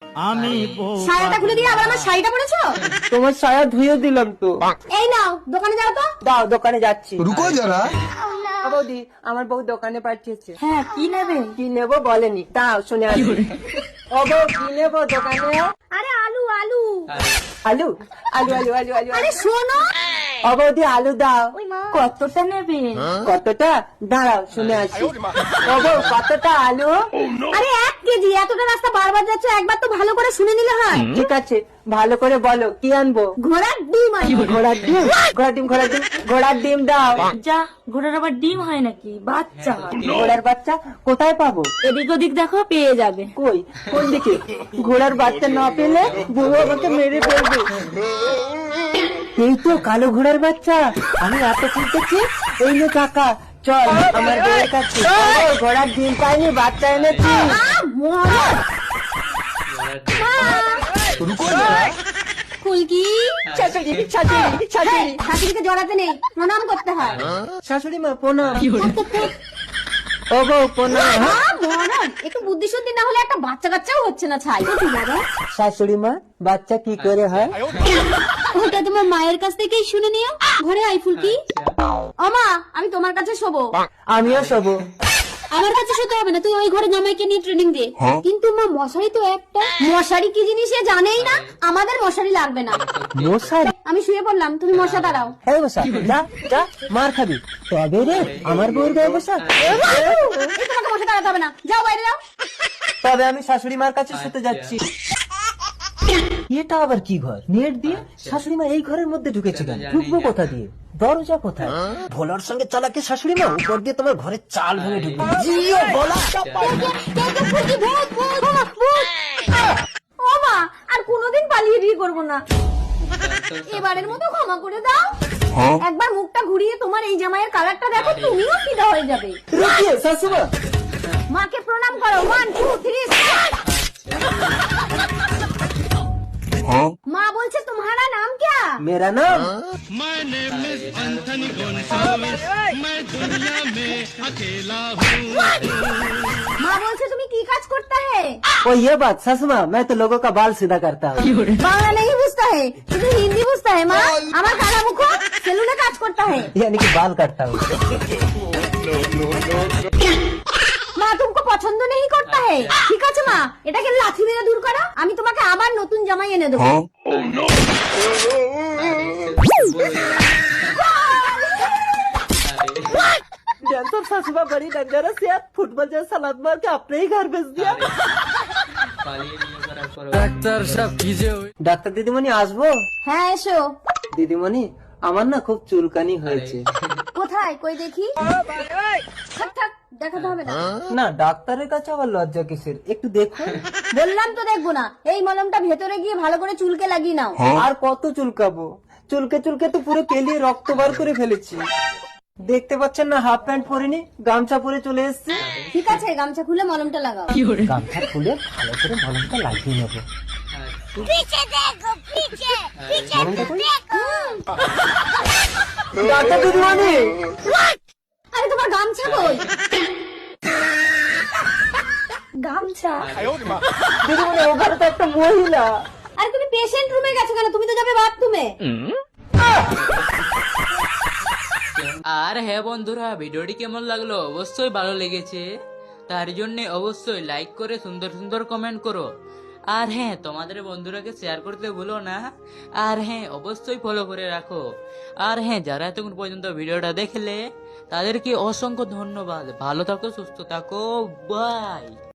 আমি সায়াটা খুলে দিয়ে আবার আমার শাড়িটা পরেছো? তোমার ছায়া ধুয়ে দিলাম তো। এই নাও দোকানে যাও তো। দাও, দোকানে যাচ্ছি। रुको जरा। বৌদি, আমার বউ দোকানে পাঠিয়েছে। হ্যাঁ কি নেবে? কি নেবো বলেনি, দাও শুনে আসি। ও বউ, কি নেবো দোকানে? আরে আলু আলু। আলু আলু আলু আলু আলু আরে শোনো, ও বৌদি, আলু দাও। কতটা নেবে? কতটা? দাঁড়াও শুনে আসি। ও বউ, কতটা আলু? আরে 1 কেজি। এতটা রাস্তা বারবার যাচ্ছ, একবার তো ভালো করে শুনে নিলে হয়। ঠিক আছে, ভালো করে বলো কি আনবো। ঘোড়ার ডিম আছে। ঘোড়ার ডিম? ঘোড়ার ডিম, ঘোড়ার ডিম, ঘোড়ার ডিম দাও। যা, ঘোড়ার আবার ডিম হয় নাকি? বাচ্চা হয়। ঘোড়ার বাচ্চা কোথায় পাবো? এদিক ওদিক দেখো, পেয়ে যাবে। কই, কোন দিকে? ঘোড়ার বাচ্চা না পেলে বউ আমাকে মেরে ফেলবে। এই তো কালো ঘোড়ার বাচ্চা, আমি এত খুঁজতেছি। এই নে কাকা, চল আমার বউয়ের কাছে। ও, ঘোড়ার ডিম পাইনি, বাচ্চা এনেছি। रुको जरा। ফুলকি, শাশুড়ি, শাশুড়ি, শাশুড়ি। শাশুড়িকে জড়াতে নেই, প্রণাম করতে হয়। শাশুড়ি মা প্রণাম। ও বউ প্রণাম। মরণ, একটু বুদ্ধি শুদ্ধি না হলে একটা বাচ্চা কাচ্চাও হচ্ছে না। ছাই শাশুড়ি মা, বাচ্চা কি করে হয়? ওটা তোমার মায়ের কাছ থেকেই শুনে নিও। ঘরে আই ফুলকি। ও মা, আমি তোমার কাছে শোবো। আমিও শোবো। আমার কাছে শুতে হবে না, তুই ওই ঘরে জামাইকে নিয়ে ট্রেনিং দে। কিন্তু মা, মশারি তো একটা। মশারি কি জিনিস সে জানেই না। আমাদের মশারি লাগবে না। মশারি? আমি শুয়ে পড়লাম, তুমি মশা দাঁড়াও। হ্যাঁ বসা, যা যা, মার খাবি। তবে রে, আমার বউর গায়ে বসা। এই তোমাকে মশা দাঁড়াতে হবে না, যাও বাইরে যাও। তবে আমি শাশুড়ি মার কাছে শুতে যাচ্ছি। এটা আবার কি ঘর? নেট দিয়ে? শাশুড়ি মা এই ঘরের মধ্যে ঢুকেছে কেন? ঢুকবো কোথা দিয়ে? দরজা কোথায়? ভোলার সঙ্গে চালাকে শাশুড়ি মা উপর দিয়ে তোমার ঘরের চাল ভেঙে ঢুকবে। জিও ভোলা। ফুলকি, ভূত, ভূত, ভূত। ও মা, আর কোনোদিন পালিয়ে বিয়ে করবো না। এবারের মতো ক্ষমা করে দাও। একবার মুখটা ঘুরিয়ে তোমার এই জামাইয়ের কালারটা দেখো, তুমিও ফিদা হয়ে যাবে। রুকিয়ে শাশুড়ি মা। মাকে প্রণাম করো। 1 2 3 স্টার্ট। মা বলছে तुम्हारा नाम क्या? मेरा नाम My name is Anthony Gonzalez, मैं दुनिया में अकेला हूँ। মা বলছে তুমি কি কাজ করता है? ओ ये बात ससुमा, मैं तो लोगों का बाल सीधा करता हूँ। বাংলা नहीं बुझता है, শুধু হিন্দি বুঝता है। মা, আমার কালা মুখ সেলুনে কাজ করता है। यानी कि बाल काटता हूँ। মা तुमको পছন্দ नहीं करता है? ঠিক আছে মা, এটাকে লাথি মেরে দূর করো। আমি তোমাকে আবার নতুন জামাই এনে দেবো। जानते हो ससुमा बड़ी डेंजरस है। फुटबॉल जैसा सलाद मार के अपने ही घर भेज दिया। ডাক্তার দিদিমণি আসবো? হ্যাঁ এসো। দিদিমণি, আমার না খুব চুলকানি হয়েছে। কোথায় কই দেখি? থাক থাক, দেখাতে হবে না। না, ডাক্তারের কাছে আবার লজ্জা কিসের? একটু দেখো। বললাম তো দেখবো না। এই মলমটা ভেতরে গিয়ে ভালো করে চুলকে লাগিয়ে নাও। আর কত চুলকাবো? চুলকে চুলকে তো পুরো কেলিয়ে রক্ত বার করে ফেলেছি। দেখতে পাচ্ছেন না, হাফ প্যান্ট পরিনি, গামছা পরে চলে এসেছি। ঠিক আছে, গামছা খুলে মলমটা লাগাও। গামছা খুলে ভালো করে মলমটা লাগিয়ে নেবো। মলমটা কই? ডাক্তার দিদিমণি, আরে তোমার গামছা কই? গামছা? দিদিমণি ওখানে তো একটা মহিলা। আরে তুমি পেশেন্ট রুমে গেছো কেন? তুমি তো যাবে বাথরুমে। আর হ্যাঁ বন্ধুরা, ভিডিওটি কেমন লাগলো অবশ্যই ভালো লেগেছে, তার জন্য অবশ্যই লাইক করে সুন্দর সুন্দর কমেন্ট করো। আর হ্যাঁ, তোমাদের বন্ধুরাকে শেয়ার করতে ভুলো না। আর হ্যাঁ, অবশ্যই ফলো করে রাখো। আর হ্যাঁ, যারা এতক্ষণ পর্যন্ত ভিডিওটা দেখলে তাদেরকে অসংখ্য ধন্যবাদ। ভালো থাকো, সুস্থ থাকো, বাই।